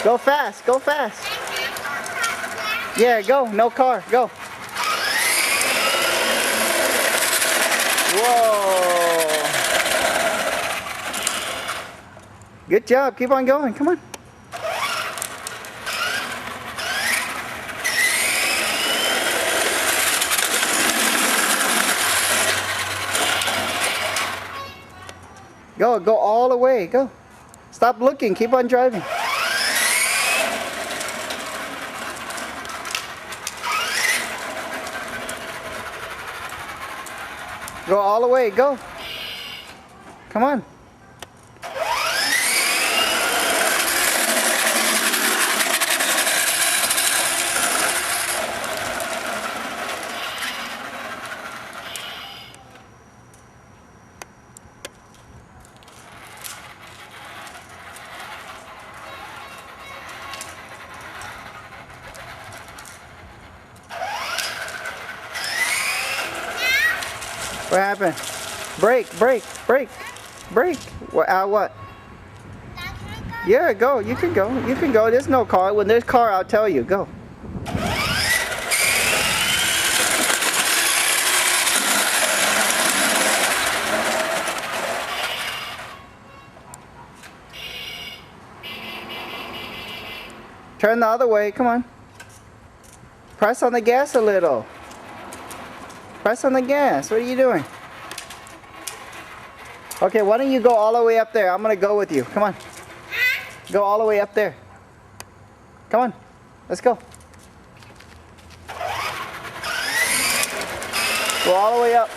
Go fast, go fast. Yeah, go, no car, go. Whoa. Good job, keep on going, come on. Go, go all the way, go. Stop looking, keep on driving. Go all the way, go. Come on. What happened? Brake, brake, brake, brake. What? Yeah, go. You can go. You can go. There's no car. When there's car, I'll tell you. Go. Turn the other way. Come on. Press on the gas a little. Press on the gas. What are you doing? Okay, why don't you go all the way up there? I'm going to go with you. Come on. Go all the way up there. Come on. Let's go. Go all the way up.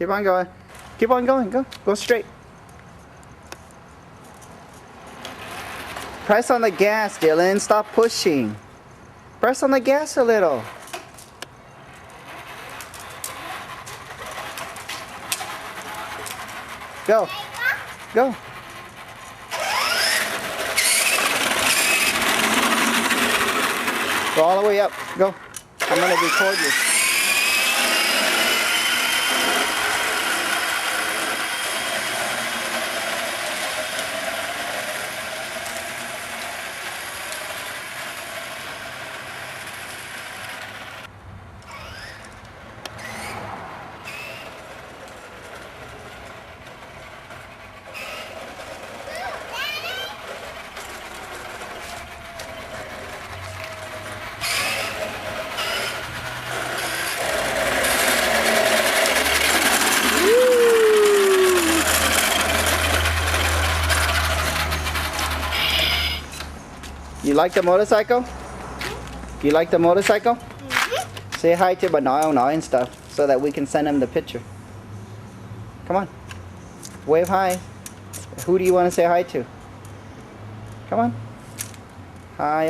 Keep on going. Keep on going. Go. Go straight. Press on the gas, Dylan. Stop pushing. Press on the gas a little. Go. Go. Go all the way up. Go. I'm going to record you. You like the motorcycle? You like the motorcycle? Mm-hmm. Say hi to Banoy and stuff so that we can send him the picture. Come on. Wave hi. Who do you want to say hi to? Come on. Hi.